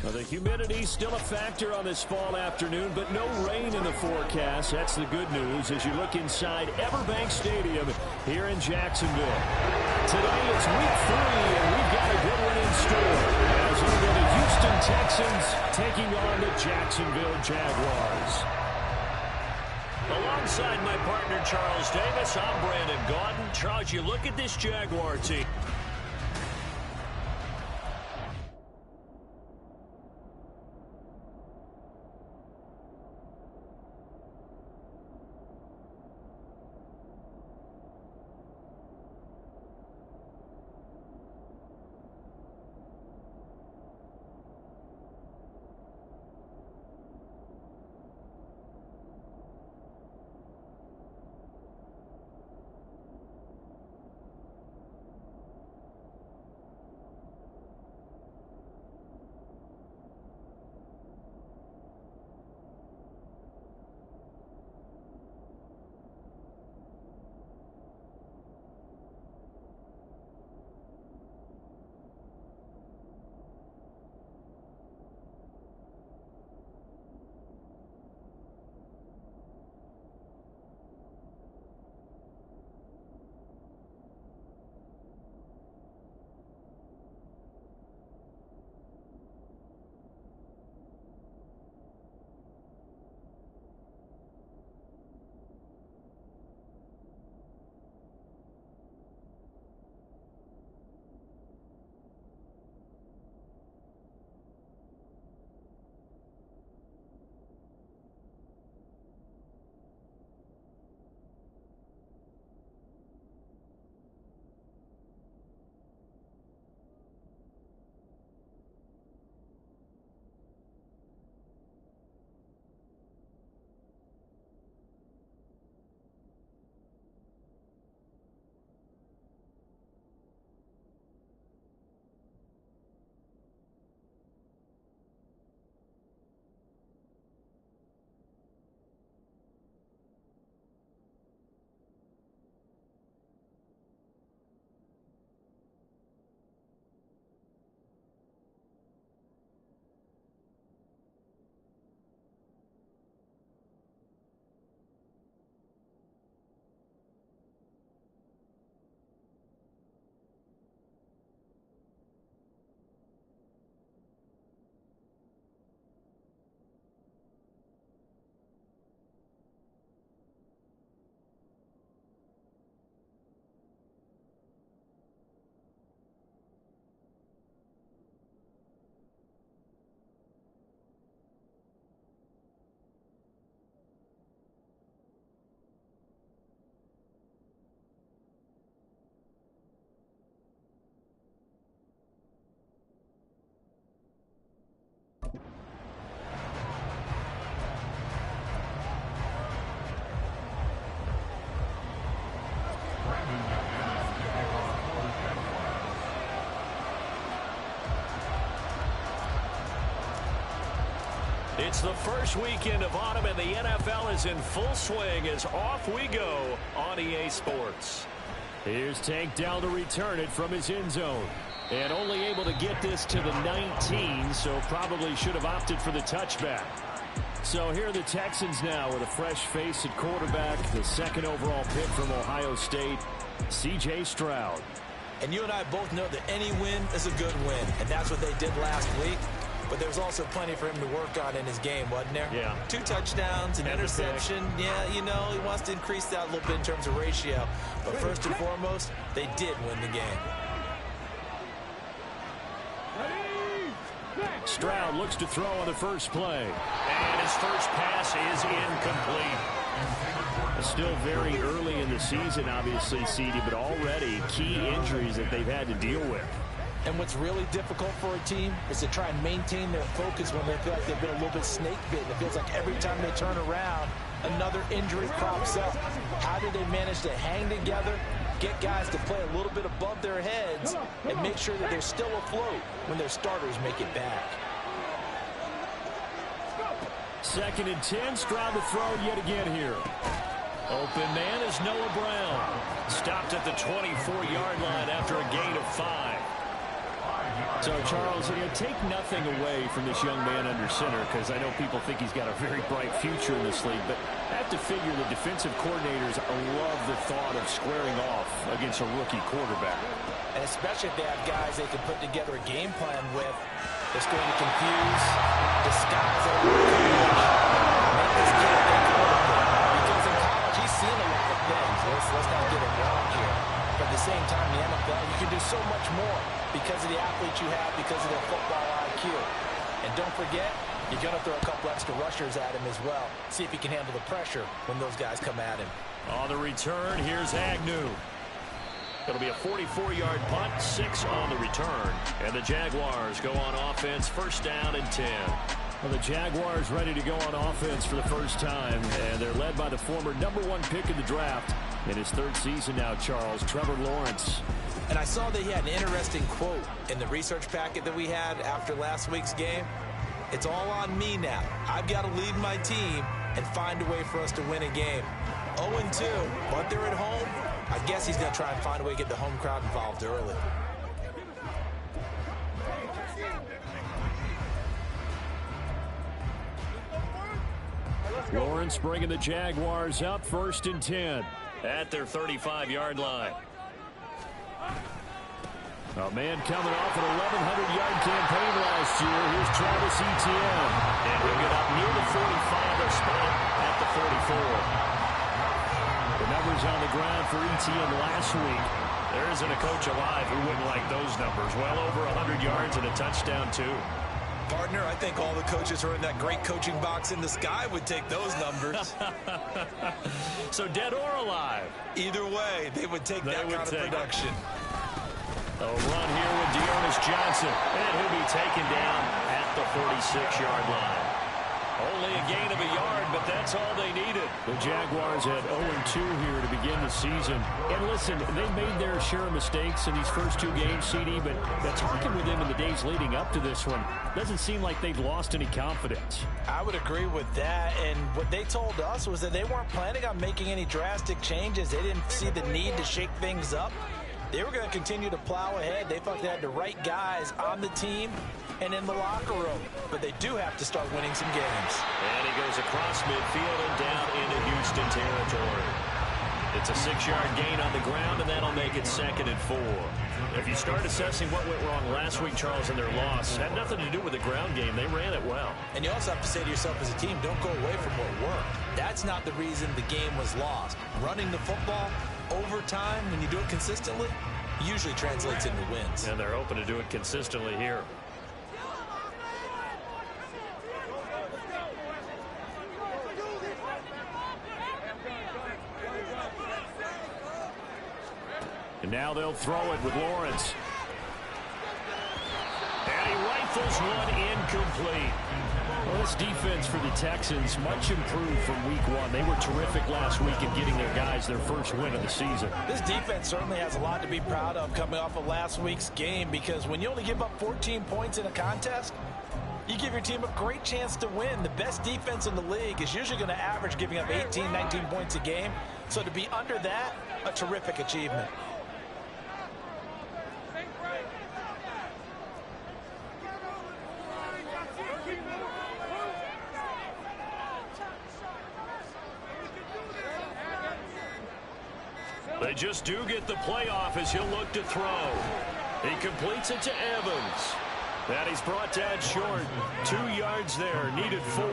Well, the humidity's still a factor on this fall afternoon, but no rain in the forecast. That's the good news as you look inside Everbank Stadium here in Jacksonville. Today it's week 3, and we've got a good one in store as we go to Houston Texans taking on the Jacksonville Jaguars. Alongside my partner Charles Davis, I'm Brandon Gaudin. Charles, you look at this Jaguar team. It's the first weekend of autumn, and the NFL is in full swing as off we go on EA Sports. Here's Tank down to return it from his end zone. And only able to get this to the 19, so probably should have opted for the touchback. So here are the Texans now with a fresh face at quarterback, the second overall pick from Ohio State, C.J. Stroud. And you and I both know that any win is a good win, and that's what they did last week. But there's also plenty for him to work on in his game, wasn't there? Yeah. 2 touchdowns, an interception. Yeah, you know, he wants to increase that a little bit in terms of ratio. But first and foremost, they did win the game. Stroud looks to throw on the first play. And his first pass is incomplete. Still very early in the season, obviously, CD, but already key injuries that they've had to deal with. And what's really difficult for a team is to try and maintain their focus when they feel like they've been a little bit snake bitten. It feels like every time they turn around, another injury crops up. How do they manage to hang together, get guys to play a little bit above their heads, and make sure that they're still afloat when their starters make it back? 2nd and 10, Stroud to throw yet again here. Open man is Noah Brown. Stopped at the 24-yard line after a gain of 5. So, Charles, take nothing away from this young man under center, because I know people think he's got a very bright future in this league, but I have to figure the defensive coordinators love the thought of squaring off against a rookie quarterback. And especially if they have guys they can put together a game plan with that's going to confuse, disguise it, make this kid think because in college he's seen a lot of things. Let's not get it wrong here. But at the same time, in the NFL, you can do so much more because of the athletes you have, because of their football IQ. And don't forget, you're going to throw a couple extra rushers at him as well. See if he can handle the pressure when those guys come at him. On the return, here's Agnew. It'll be a 44-yard punt, 6 on the return. And the Jaguars go on offense, first down and 10. Well, the Jaguars ready to go on offense for the first time, and they're led by the former #1 pick in the draft. In his 3rd season now, Charles, Trevor Lawrence. And I saw that he had an interesting quote in the research packet that we had after last week's game. It's all on me now. I've got to lead my team and find a way for us to win a game. 0-2, but they're at home. I guess he's going to try and find a way to get the home crowd involved early. Lawrence bringing the Jaguars up, 1st and 10 at their 35-yard line. A man coming off an 1,100-yard campaign last year. Here's Travis Etienne. And he'll get up near the 45, a spot at the 44. The numbers on the ground for Etienne last week. There isn't a coach alive who wouldn't like those numbers. Well over 100 yards and a touchdown, too. Partner, I think all the coaches who are in that great coaching box in the sky would take those numbers. So dead or alive? Either way, they would take that kind of production. A run here with Dearness Johnson. And he'll be taken down at the 46-yard line. Only a gain of a yard, but that's all they needed. The Jaguars at 0-2 here to begin the season. And listen, they made their share of mistakes in these first 2 games, CD, but talking with them in the days leading up to this one, doesn't seem like they've lost any confidence. I would agree with that, and what they told us was that they weren't planning on making any drastic changes. They didn't see the need to shake things up. They were going to continue to plow ahead. They felt they had the right guys on the team and in the locker room. But they do have to start winning some games. And he goes across midfield and down into Houston territory. It's a 6-yard gain on the ground, and that'll make it 2nd and 4. If you start assessing what went wrong last week, Charles, in their loss, had nothing to do with the ground game. They ran it well. And you also have to say to yourself as a team, don't go away from what worked. That's not the reason the game was lost. Running the football over time, when you do it consistently, usually translates into wins. And they're hoping to do it consistently here. And now they'll throw it with Lawrence. And he rifles one incomplete. Well, this defense for the Texans, much improved from week 1. They were terrific last week in getting their guys their first win of the season. This defense certainly has a lot to be proud of coming off of last week's game, because when you only give up 14 points in a contest, you give your team a great chance to win. The best defense in the league is usually going to average giving up 18, 19 points a game. So to be under that, a terrific achievement. They just do get the playoff as he'll look to throw. He completes it to Evans. And he's brought down short. 2 yards there, needed 4.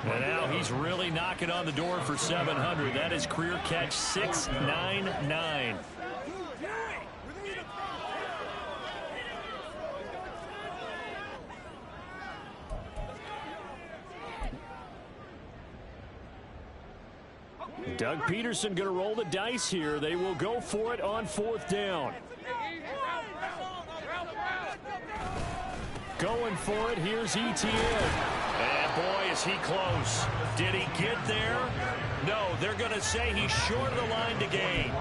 And now he's really knocking on the door for 700. That is career catch 699. Doug Peterson going to roll the dice here. They will go for it on 4th down. Going for it, here's Etienne. And boy, is he close. Did he get there? No, they're going to say he's short of the line to gain.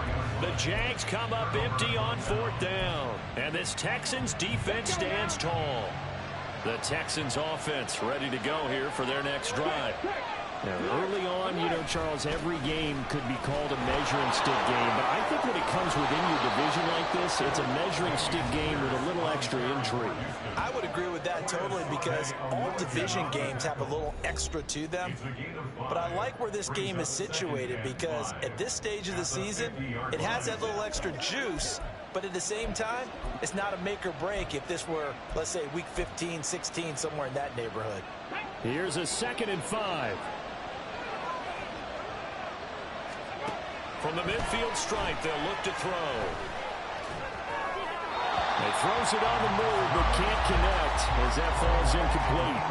The Jags come up empty on 4th down. And this Texans defense stands tall. The Texans offense ready to go here for their next drive. Now, early on, you know, Charles, every game could be called a measuring stick game. But I think when it comes within your division like this, it's a measuring stick game with a little extra intrigue. I would agree with that totally because all division games have a little extra to them. But I like where this game is situated because at this stage of the season, it has that little extra juice. But at the same time, it's not a make or break if this were, let's say, week 15, 16, somewhere in that neighborhood. Here's a 2nd and 5. From the midfield stripe, they'll look to throw. He throws it on the move, but can't connect as that falls incomplete.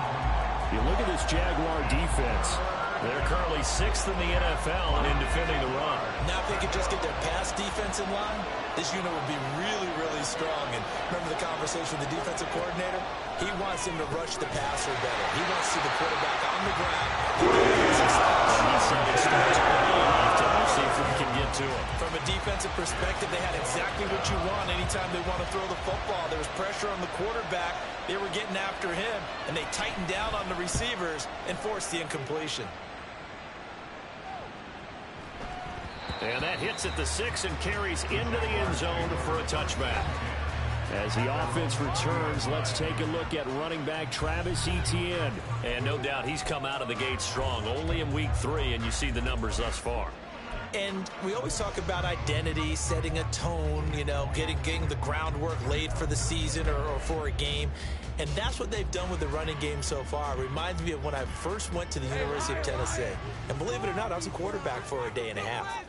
You look at this Jaguar defense. They're currently 6th in the NFL in defending the run. Now if they could just get their pass defense in line, this unit would be really, really strong. And remember the conversation with the defensive coordinator? He wants him to rush the passer better. He wants to see the quarterback on the ground. He said it starts early enough to see if we can get to him. From a defensive perspective, they had exactly what you want anytime they want to throw the football. There was pressure on the quarterback. They were getting after him, and they tightened down on the receivers and forced the incompletion. And that hits at the 6 and carries into the end zone for a touchback. As the offense returns, let's take a look at running back Travis Etienne. And no doubt he's come out of the gate strong, only in week 3, and you see the numbers thus far. And we always talk about identity, setting a tone, you know, getting the groundwork laid for the season or for a game. And that's what they've done with the running game so far. It reminds me of when I first went to the University of Tennessee. And believe it or not, I was a quarterback for a day and a half.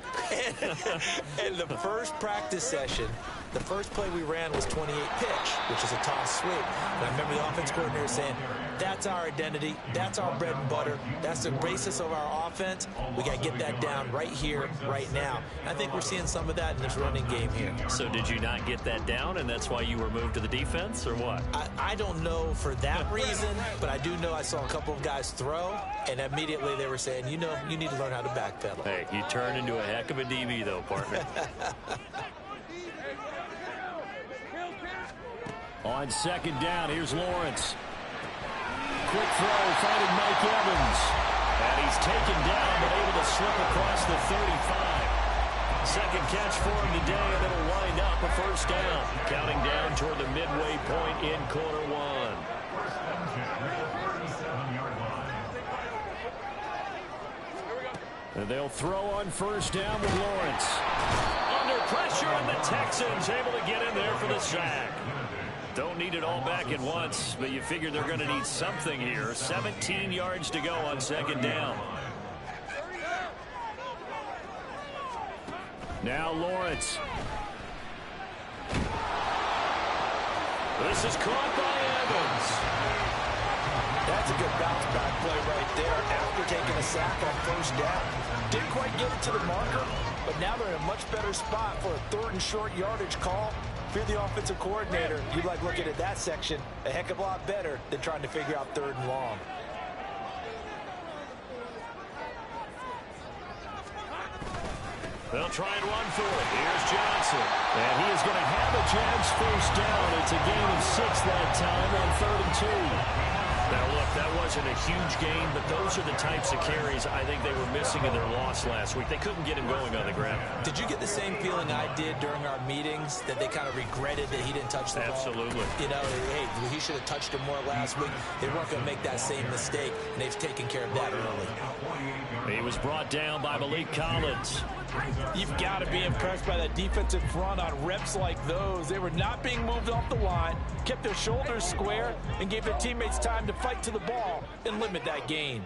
And the first practice session, the first play we ran was 28 pitch, which is a toss sweep. And I remember the offense coordinator saying, that's our identity, that's our bread and butter, that's the basis of our offense. We got to get that down right here, right now. And I think we're seeing some of that in this running game here. So did you not get that down, and that's why you were moved to the defense, or what? I don't know for that reason, but I do know I saw a couple of guys throw, and immediately they were saying, you know, you need to learn how to backpedal. Hey, you turned into a heck of a DB, though, partner. On 2nd down, here's Lawrence. Quick throw, finding Mike Evans. And he's taken down, but able to slip across the 35. Second catch for him today, and it'll wind up a first down. Counting down toward the midway point in quarter 1. And they'll throw on 1st down with Lawrence. Under pressure, and the Texans able to get in there for the sack. Don't need it all back at once, but you figure they're going to need something here. 17 yards to go on 2nd down. Now Lawrence. This is caught by Evans. That's a good bounce-back play right there after taking a sack on 1st down. Didn't quite get it to the marker, but now they're in a much better spot for a 3rd and short yardage call. If you're the offensive coordinator, you'd like looking at that section a heck of a lot better than trying to figure out 3rd and long. They'll try and run for it. Here's Johnson. And he is going to have a Jags 1st down. It's a gain of 6 that time on 3rd and 2. Now, look, that wasn't a huge gain, but those are the types of carries I think they were missing in their loss last week. They couldn't get him going on the ground. Did you get the same feeling I did during our meetings, that they kind of regretted that he didn't touch the ball? Absolutely. You know, hey, he should have touched him more last week. They weren't going to make that same mistake, and they've taken care of that early. He was brought down by Malik Collins. You've got to be impressed by that defensive front on reps like those. They were not being moved off the line, kept their shoulders square, and gave their teammates time to fight to the ball and limit that gain.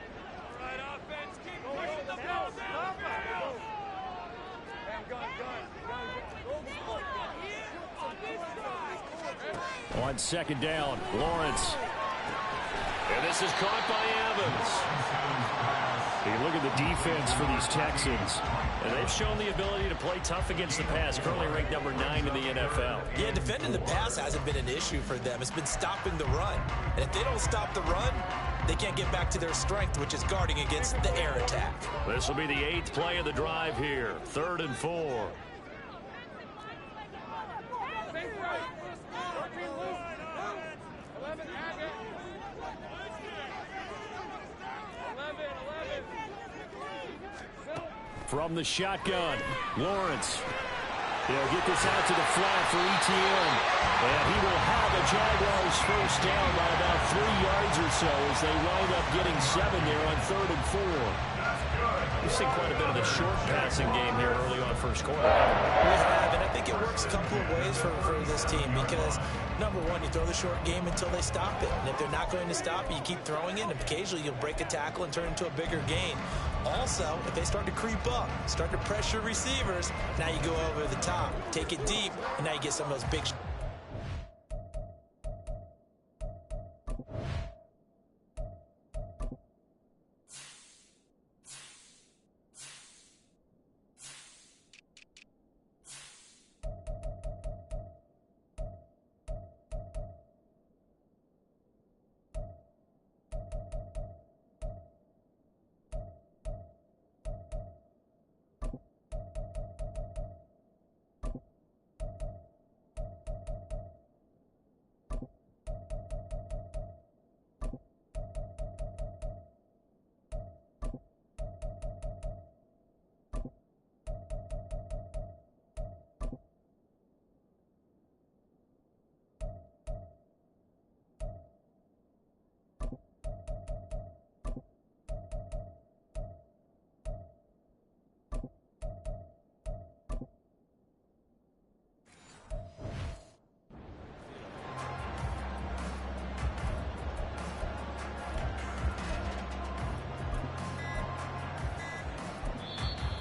On 2nd down, Lawrence. And this is caught by Evans. You look at the defense for these Texans. And they've shown the ability to play tough against the pass, currently ranked number 9 in the NFL. Yeah, defending the pass hasn't been an issue for them. It's been stopping the run. And if they don't stop the run, they can't get back to their strength, which is guarding against the air attack. This will be the 8th play of the drive here. 3rd and 4. From the shotgun, Lawrence. He'll get this out to the flat for Etienne. And he will have the Jaguars first down by about 3 yards or so as they wind up getting 7 there on 3rd and 4. We've seen quite a bit of the short passing game here early on first quarter. We have, and I think it works a couple of ways for this team because, number one, you throw the short game until they stop it. And if they're not going to stop it, you keep throwing it, and occasionally you'll break a tackle and turn into a bigger gain. Also, if they start to creep up, start to pressure receivers, now you go over the top, take it deep, and now you get some of those big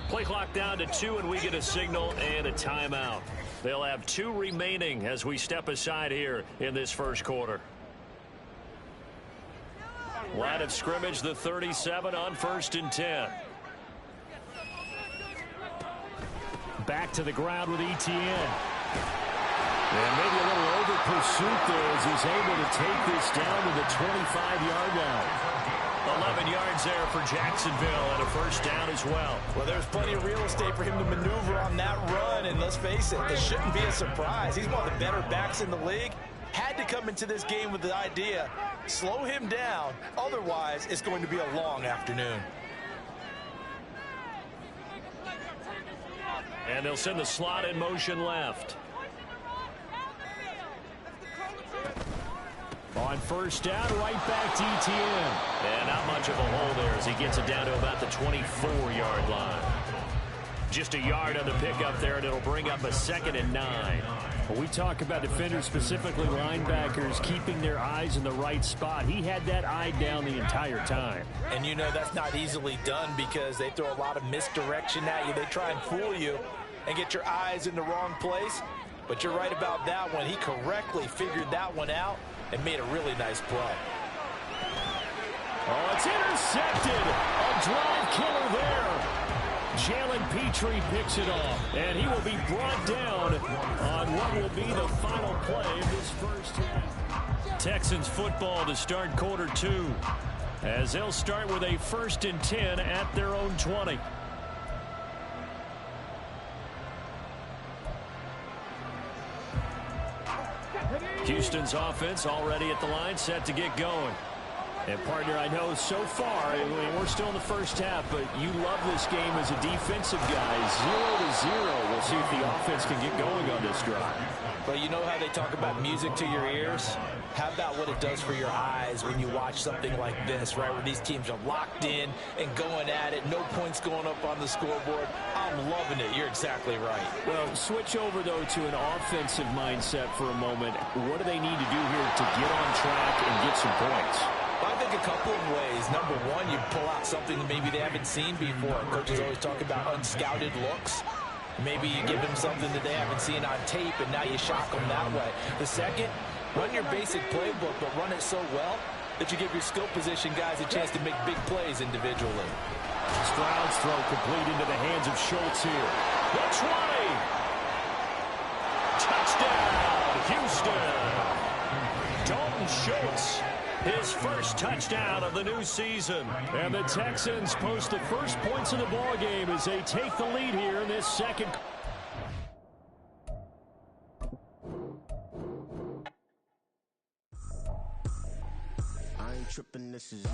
Play clock down to 2, and we get a signal and a timeout. They'll have 2 remaining as we step aside here in this first quarter. Line of scrimmage, the 37 on 1st and 10. Back to the ground with Etienne. And maybe a little over pursuit there as he's able to take this down to the 25-yard line. 11 yards there for Jacksonville and a first down as well. Well, there's plenty of real estate for him to maneuver on that run, and let's face it, it shouldn't be a surprise. He's one of the better backs in the league. Had to come into this game with the idea, slow him down, otherwise it's going to be a long afternoon. And they'll send the slot in motion left. On first down, right back to Etienne. And not much of a hole there as he gets it down to about the 24-yard line. Just a yard on the pickup there, and it'll bring up a 2nd and 9. Well, we talk about defenders, specifically linebackers, keeping their eyes in the right spot. He had that eye down the entire time. And you know that's not easily done because they throw a lot of misdirection at you. They try and fool you and get your eyes in the wrong place. But you're right about that one. He correctly figured that one out and made a really nice play. Oh, it's intercepted. A drive killer there. Jalen Petrie picks it off, and he will be brought down on what will be the final play of this first half. Texans football to start quarter 2, as they'll start with a 1st and 10 at their own 20. Houston's offense already at the line, set to get going. And, partner, I know so far, we're still in the first half, but you love this game as a defensive guy. 0-0. We'll see if the offense can get going on this drive. But you know how they talk about music to your ears? How about what it does for your eyes when you watch something like this, right, where these teams are locked in and going at it, no points going up on the scoreboard? I'm loving it. You're exactly right. Well, switch over, though, to an offensive mindset for a moment. What do they need to do here to get on track and get some points? I think a couple of ways. Number one, you pull out something that maybe they haven't seen before. Coaches always talk about unscouted looks. Maybe you give them something that they haven't seen on tape, and now you shock them that way. The second, run your basic playbook, but run it so well that you give your skill position guys a chance to make big plays individually. Stroud's throw complete into the hands of Schultz here. The 20. Touchdown, Houston. Dalton Schultz, his first touchdown of the new season. And the Texans post the first points of the ball game as they take the lead here in this second. I ain't tripping, this is